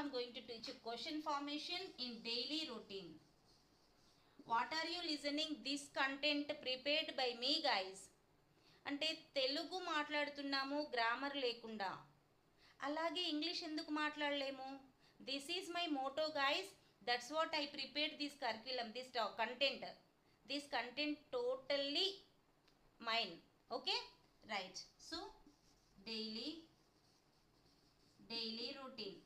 I'm going to teach you question formation in daily routine. What are you listening? This content prepared by me, guys. అంటే తెలుగు మాట్లాడుతున్నాము grammar లేకుండా, అలాగే English ఎందుకు మాట్లాడలేము? This is my motto, guys. That's what I prepared this curriculum, this content. This content totally mine. Okay, right. So daily routine.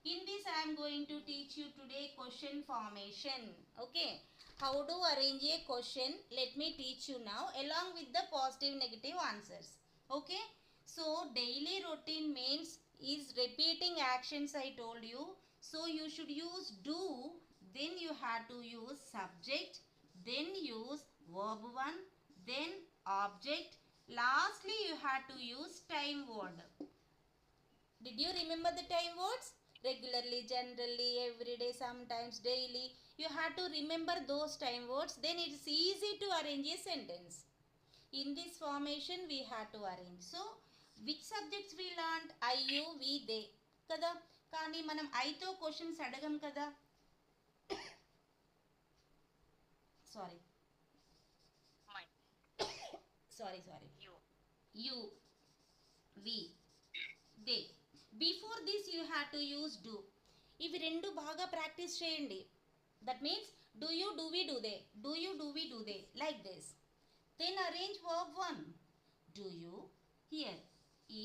In this I am going to teach you today question formation. Okay, how to arrange a question, let me teach you now, along with the positive negative answers. Okay, so daily routine means is repeating actions I told you. So you should use do, then you have to use subject, then use verb 1, then object, lastly you have to use time word. Did you remember the time words? Regularly, generally, every day, sometimes, daily. You have to remember those time words. Then it's easy to arrange a sentence. In this formation, we have to arrange. So, which subjects we learned? I, you, we, they. Kada? Kani manam I to questions adagam kada? Sorry. Sorry. You, we, they. Before this you have to use do. ఇవి రెండు బాగా practice చేయండి. That means do you, do we, do they. Do you, do we, do they. Like this. Then arrange verb 1. Do you, here,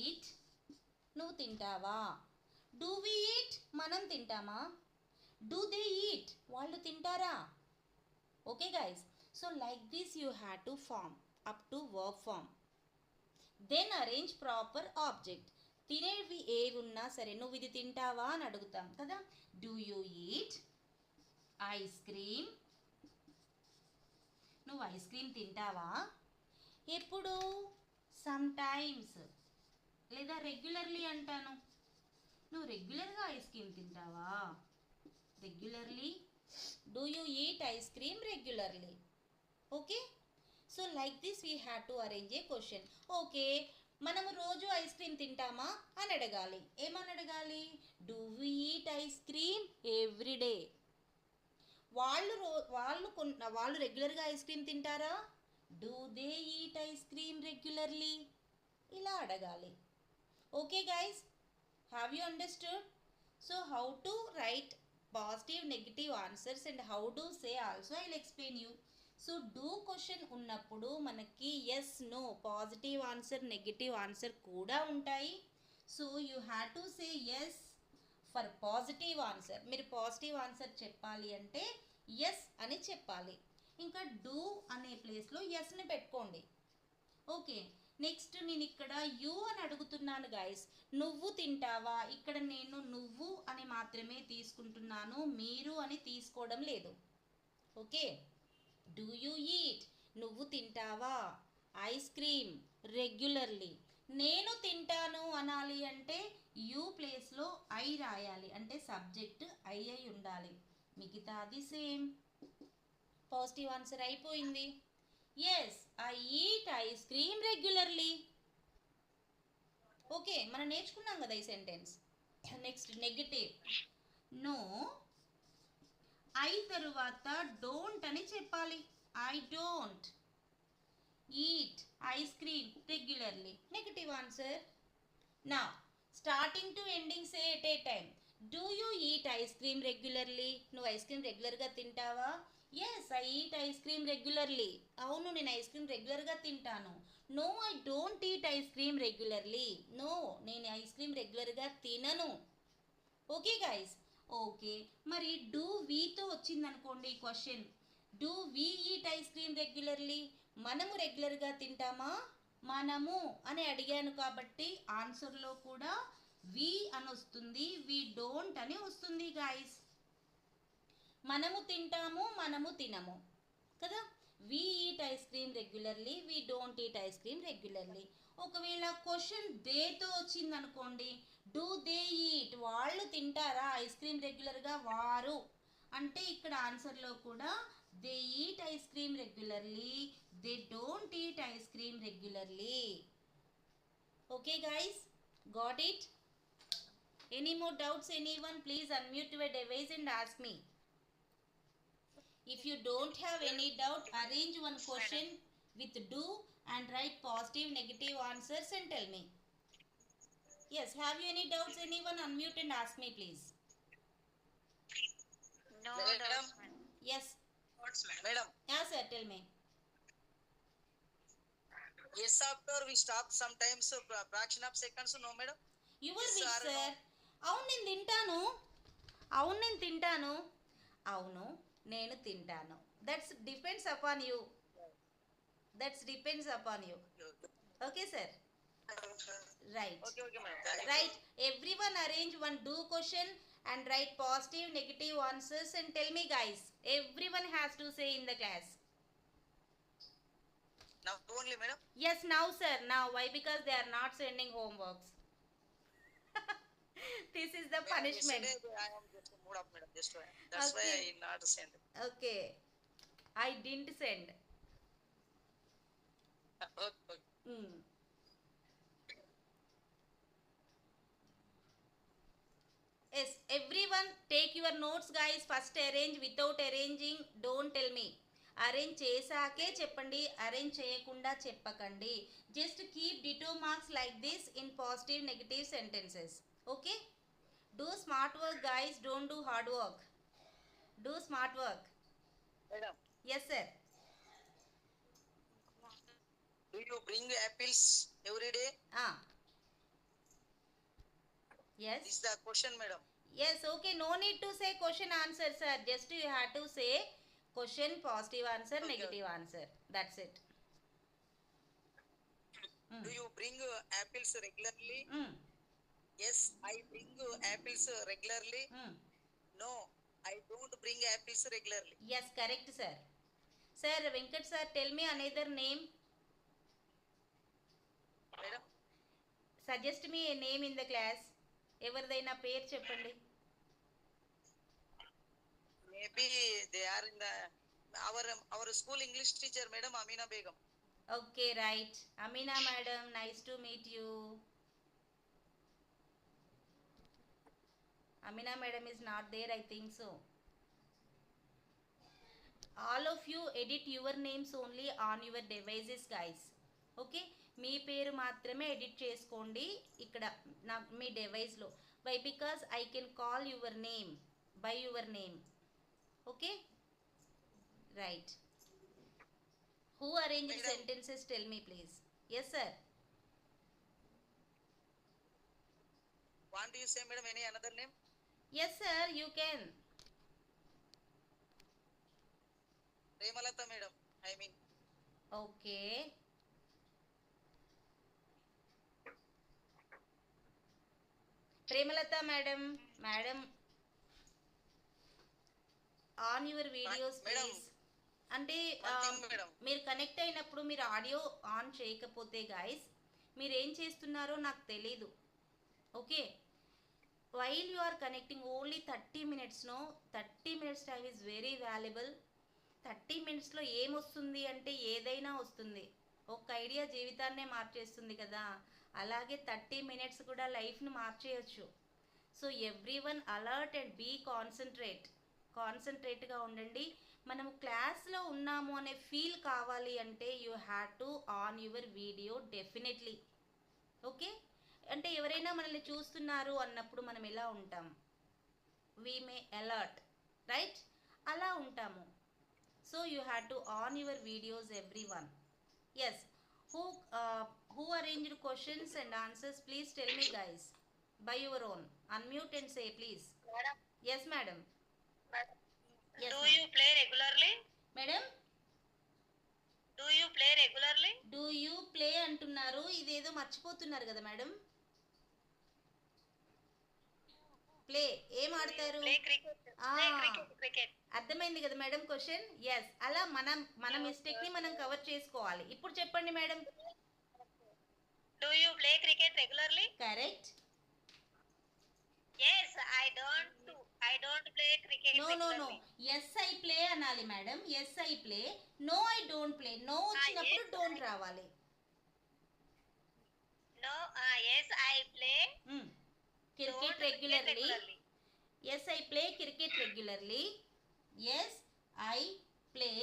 eat, నువ్వు తింటావా. Do we eat, మనం తింటామా. Do they eat, వాళ్ళు తింటారా. Okay guys, so like this you have to form up to verb form. Then arrange proper object. తినేవి ఏవి ఉన్నా సరే, నువ్వు ఇది తింటావా అని అడుగుతాం కదా. Do you eat ice cream, నువ్వు ఐస్ క్రీమ్ తింటావా. ఎప్పుడు? సమ్ టైమ్స్, లేదా రెగ్యులర్లీ అంటాను. నువ్వు రెగ్యులర్గా ఐస్ క్రీమ్ తింటావా. Regularly, do you eat ice cream regularly. Okay, so like this we have to arrange a question. Okay, మనము రోజు ఐస్ క్రీమ్ తింటామా అని అడగాలి. ఏమని అడగాలి? Do we eat ice cream everyday. వాళ్ళు రెగ్యులర్గా ఐస్ క్రీమ్ తింటారా. Do they eat ice cream regularly. ఇలా అడగాలి. Okay guys, have you understood? So how to write positive negative answers and how to say also I will explain you. So do question ఉన్నప్పుడు మనకి yes, no, positive answer, negative answer కూడా ఉంటాయి. So you have to say yes for positive answer. మీరు positive answer చెప్పాలి అంటే yes అని చెప్పాలి. ఇంకా డూ అనే ప్లేస్లో ఎస్ని పెట్టుకోండి. ఓకే, నెక్స్ట్ నేను ఇక్కడ యూ అని అడుగుతున్నాను గైస్. నువ్వు తింటావా, ఇక్కడ నేను నువ్వు అని మాత్రమే తీసుకుంటున్నాను, మీరు అని తీసుకోవడం లేదు. ఓకే, డూ యూ ఈట్, నువ్వు తింటావా ఐస్ క్రీమ్ రెగ్యులర్లీ. నేను తింటాను అనాలి అంటే యూ ప్లేస్లో ఐ రాయాలి, అంటే సబ్జెక్ట్ ఐ అయి ఉండాలి. మిగతాది సేమ్. పాజిటివ్ ఆన్సర్ అయిపోయింది. Yes, I eat ice cream regularly. Okay, మనం నేర్చుకున్నాం కదా ఈ sentence. Next negative. No, I తరువాత డోంట్ అని చెప్పాలి. I don't eat ice cream regularly. Negative answer. నా starting to ending say at a time. Do you eat ice cream regularly. నువ్వు ice cream రెగ్యులర్గా తింటావా. Yes, I eat ice cream regularly. అవును, నేను ice cream రెగ్యులర్గా తింటాను. No, I don't eat ice cream regularly. No, నేను ice cream రెగ్యులర్గా తినను. Okay guys. ఓకే, మరి డూ వీతో వచ్చింది అనుకోండి question. Do we eat ice cream regularly. మనము రెగ్యులర్గా తింటామా. మనము అని అడిగాను కాబట్టి ఆన్సర్లో కూడా వి అని వస్తుంది, వి డోంట్ అని వస్తుంది గైస్. మనము తింటాము, మనము తినము కదా. We eat ice cream regularly, we don't eat ice cream regularly. ఒకవేళ క్వశ్చన్ దేతో వచ్చింది అనుకోండి. డూ దే ఈట్, వాళ్ళు తింటారా ఐస్ క్రీమ్ రెగ్యులర్గా. వారు అంటే ఇక్కడ ఆన్సర్లో కూడా they eat ice cream regularly, they don't eat ice cream regularly. Okay guys, got it? Any more doubts, anyone? Please unmute your device and ask me. If you don't have any doubt, arrange one question with do and write positive, negative answers and tell me. Yes, have you any doubts, anyone? Unmute and ask me, please. No doubts, madam. Yes. Madam. Yeah, sir, tell me. Yes, after we stop sometimes fraction of seconds, no, madam. Your Yes, wish, or sir. no? అవును నేను తింటాను. అవును నేను తింటాను. అవును నేను తింటాను. That's depends upon you. That's depends upon you. Okay, sir. Right. Okay, madam. Right. Everyone arrange one do question and write positive, negative answers and tell me, guys. Everyone has to say in the class. Now only, madam. Yes, now, sir. Now, why? Because they are not sending homeworks. This is the punishment. Yesterday I am just mood up, madam. Just that's why Okay. I not send. Okay. I didn't send. Okay. Yes, everyone take your notes, guys. First arrange, without arranging don't tell me. Arrange చేశాకే చెప్పండి, arrange చేయకుండా చెప్పకండి. Just keep ditto marks like this in positive negative sentences. Okay, do smart work guys, don't do hard work. Do smart work. Madam, yes sir. do you bring apples every day? Yes. This is the question, madam. Yes, okay, no need to say question answer, sir. Just you have to say question, positive answer, Okay. negative answer. That's it. Do you bring apples regularly? Yes, I bring apples regularly. No, I don't bring apples regularly. Yes, correct, sir. Sir, Venkat sir, tell me another name. Madam, Suggest me a name in the class. ఎవరిదైనా పేరు చెప్పండి. maybe they are in the our school English teacher, madam, Amina Begum. Okay, right. Amina madam, nice to meet you. Amina madam is not there, I think so. All of you edit your names only on your devices, guys. Okay, మీ పేరు మాత్రమే edit చేసుకోండి ఇక్కడ నా మీ డివైస్లో. Why? Because I can call your name by your name. Okay, right. Who arrange sentences tell me please. Yes sir. Want you say, madam, any another name? Yes sir, you can. Premalata, madam. I mean. Okay, Premalatha madam. Madam on your videos please. అంటే మీరు connect అయినప్పుడు మీరు audio on చేయకపోతే guys మీరు ఏం చేస్తున్నారో నాకు తెలీదు. Okay, while you are connecting only 30 minutes. 30 minutes time is very valuable. 30 minutesలో ఏమొస్తుంది అంటే ఏదైనా వస్తుంది. ఒక ఐడియా జీవితాన్నే మార్చేస్తుంది కదా, అలాగే 30 minutes కూడా లైఫ్ను మార్చేయచ్చు. So every one alert and be కాన్సన్ట్రేట్గా ఉండండి. మనము క్లాస్లో ఉన్నాము అనే ఫీల్ కావాలి అంటే you have to on your video definitely. Okay, అంటే ఎవరైనా మనల్ని చూస్తున్నారు అన్నప్పుడు మనం ఎలా ఉంటాం? We may alert, right? అలా ఉంటాము. So you have to on your videos every one. Yes, who arranged questions and answers, please tell me guys by your own. Unmute and say please. Madam. Yes madam. Madam. Yes, do you play regularly? Madam, do you play regularly? do you play అంటున్నారు, ఇదేదో మర్చిపోతున్నారు కదా madam. Play ఏం ఆడతారు? Play cricket. Play cricket. అర్థమైంది కదా madam question. Yes, అలా మన మిస్టేక్ని మనం కవర్ చేసుకోవాలి. ఇప్పుడు చెప్పండి madam. Do you play cricket regularly? Correct. Yes, I don't play cricket No. regularly. Yes, I play అనాలి madam. Yes, I play. No, I don't play. No వచ్చినప్పుడు yes, don't రావాలి. No, yes, I play. cricket regularly. Yes, I play cricket regularly. Yes, I play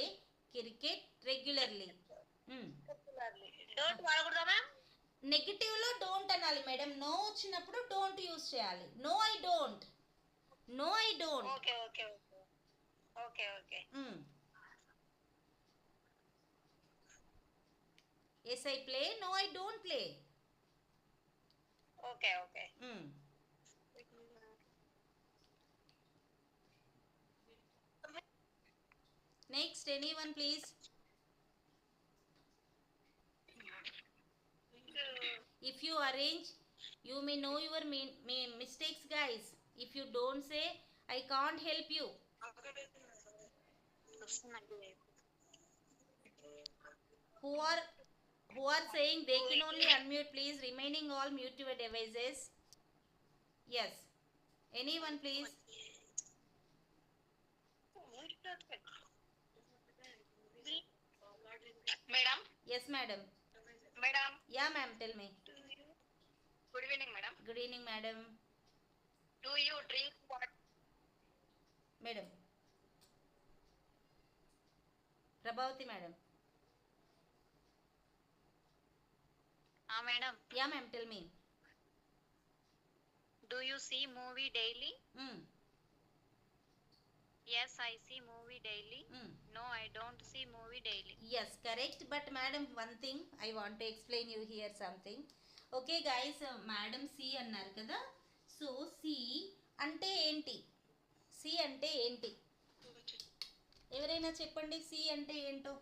cricket regularly. Don't వాడకూడదా ma'am? నెగిటివ్ లో don't అనాలి madam. No వచ్చినప్పుడు don't use చేయాలి. No I don't. No I don't. Okay okay okay okay okay yes I play. No I don't play. Okay okay next anyone please. If you arrange, you may know your mistakes, guys. If you don't say, I can't help you. Who are saying they can only unmute, please. Remaining all mute your devices. Yes. Anyone, please. Madam. Yes, madam. Madam. Yeah, ma'am. Tell me. Good evening madam. Good evening, madam. Do you drink water? Madam. Prabhavati, madam. Madam. Yeah, ma'am. Tell me. Do you see movie daily? Yes, I see movie daily. No, I don't see movie daily. Yes, correct. But madam, one thing I want to explain you here something. Okay guys, madam C అన్నారు కదా. So C అంటే ఏంటి? C అంటే ఏంటి? ఎవరైనా చెప్పండి C అంటే ఏంటో.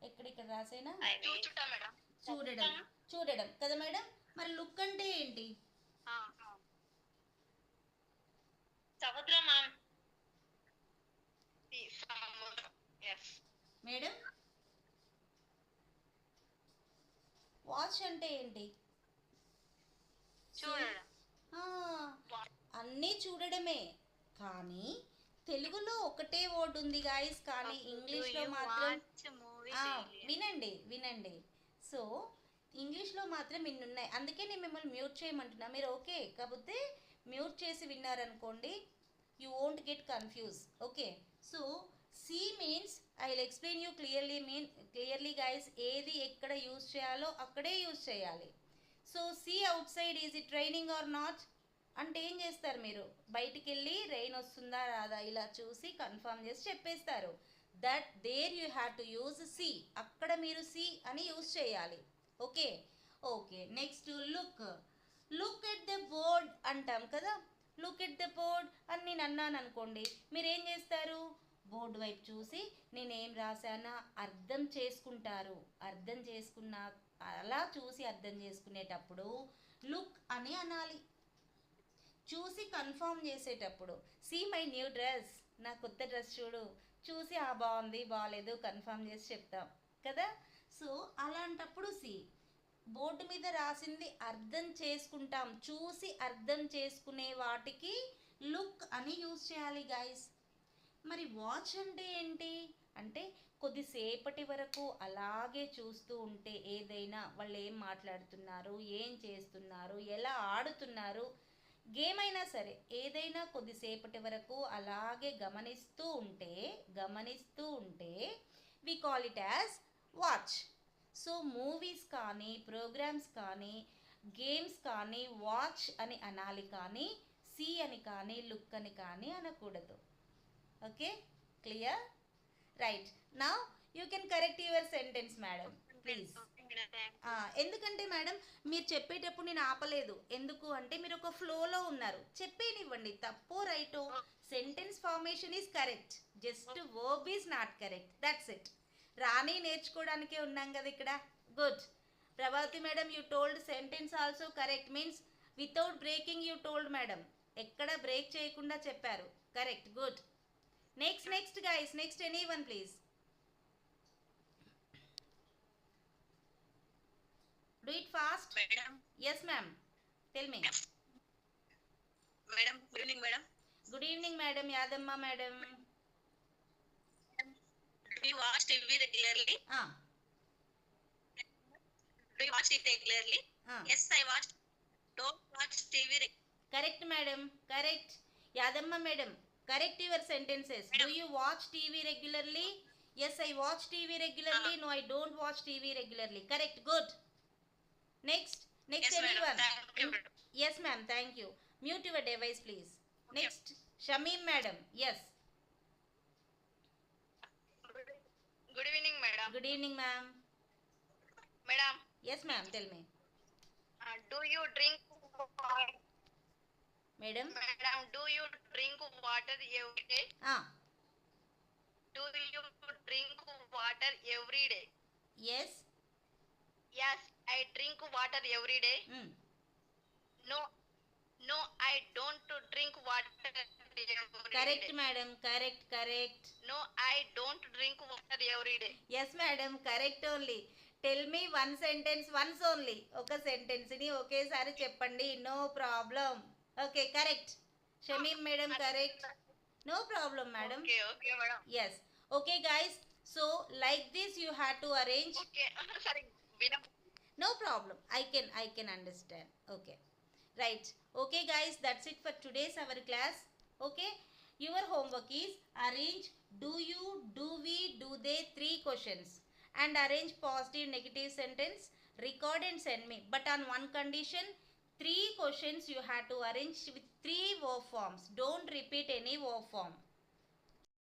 ఎక్కడిక్కడ రాసేనా? చూడడం. చూడడం కదా మేడం. మరి లుక్ అంటే ఏంటి? సముద్రం మ్యామ్. మేడం వాచ్ అంటే ఏంటి? చూడడం. అన్నీ చూడడమే, కానీ తెలుగులో ఒకటే వర్డ్ ఉంది గాయస్, కానీ ఇంగ్లీష్లో మాత్రం వినండి వినండి. సో ఇంగ్లీష్లో మాత్రం ఇన్ని ఉన్నాయి. అందుకే నేను మిమ్మల్ని మ్యూట్ చేయమంటున్నా. మీరు ఓకే కాకపోతే మ్యూట్ చేసి విన్నారనుకోండి, you won't get confuse. Okay. So C means I will explain you clearly guys. ఏది ఎక్కడ యూజ్ చేయాలో అక్కడే యూజ్ చేయాలి. So C outside, is it raining or not అంటే ఏం చేస్తారు మీరు? బయటికి వెళ్ళి రెయిన్ వస్తుందా రాదా ఇలా చూసి కన్ఫర్మ్ చేసి చెప్పేస్తారు. That there you have to use C. అక్కడ మీరు C అని యూజ్ చేయాలి. Okay okay. Next look. Look at the board అంటాం కదా. లుక్ ఎట్ ద బోర్డ్ అని నేను అన్నాను అనుకోండి, మీరు ఏం చేస్తారు? బోర్డు వైపు చూసి నేనేం రాశానా అర్థం చేసుకుంటారు. అర్థం చేసుకున్న అలా చూసి అర్థం చేసుకునేటప్పుడు లుక్ అని అనాలి. చూసి కన్ఫర్మ్ చేసేటప్పుడు సీ మై న్యూ డ్రెస్, నా కొత్త డ్రెస్ చూడు, చూసి బాగుంది బాగాలేదు కన్ఫర్మ్ చేసి చెప్తాం కదా. సో అలాంటప్పుడు సి. బోర్డు మీద రాసింది అర్థం చేసుకుంటాం, చూసి అర్థం చేసుకునే వాటికి లుక్ అని యూజ్ చేయాలి గైస్. మరి వాచ్ అంటే ఏంటి అంటే కొద్దిసేపటి వరకు అలాగే చూస్తూ ఉంటే ఏదైనా వాళ్ళు ఏం మాట్లాడుతున్నారు, ఏం చేస్తున్నారు, ఎలా ఆడుతున్నారు, గేమ్ అయినా సరే ఏదైనా కొద్దిసేపటి వరకు అలాగే గమనిస్తూ ఉంటే we call it as watch. So movies కానీ ప్రోగ్రామ్స్ కానీ గేమ్స్ కానీ వాచ్ అని అనాలి, కానీ సీ అని కానీ లుక్ అని కానీ అనకూడదు. Okay clear? Right. Now you can correct your sentence madam please. ఎందుకంటే మేడం మీరు చెప్పేటప్పుడు నేను ఆపలేదు. ఎందుకు అంటే మీరు ఒక ఫ్లోలో ఉన్నారు. చెప్పేనివ్వండి, తప్పో రైటో. Sentence formation is correct, just verb is not correct. That's it. రాని నేర్చుకోవడానికే ఉన్నాం కదా ఇక్కడ. Good. Prabhavati madam you told sentence also correct, means without breaking you told madam. ఎక్కడ బ్రేక్ చేయకుండా చెప్పారు. Correct. Good. Next guys. Next anyone please. Do it fast. Madam. Yes ma'am. Tell me. Madam, good evening madam. Good evening madam. Yadamma madam. Do you watch TV regularly? Do you watch it regularly? Yes, I watch don't watch TV. Correct, madam. Correct. Yadamma, madam. Correct your sentences. Do you watch TV regularly? Yes, I watch TV regularly. No, I don't watch TV regularly. Correct. Good. Next. Next, Yes, madam. anyone? Thank you, madam. Yes, ma'am. Thank you. Mute your device, please. Next. Shamim, madam. Yes. Good evening, madam. Good evening, ma'am. Madam, Yes, ma'am. Tell me. do you drink water? Madam. Madam, do you drink water every day? Ah. Do you drink water every day? Yes. Yes, I drink water every day. Mm. No, I don't drink water every Correct, day. madam. Correct, correct. No, I don't drink water every day. Yes, madam. Correct only. Tell me one sentence once only. ఒక sentence ని ఒకేసారి చెప్పండి. No problem. Okay, correct. Shamim, madam, correct. No problem, madam. Okay, madam. Yes. Okay, guys. So, like this you had to arrange. Okay, sorry. Vinam. No problem. I can understand. Okay. Right. Okay, guys. That's it for today's our class. Okay. Your homework is arrange do you, do we, do they 3 questions and arrange positive negative sentence. Record and send me. But on one condition, 3 questions you have to arrange with 3 verb forms. Don't repeat any verb form.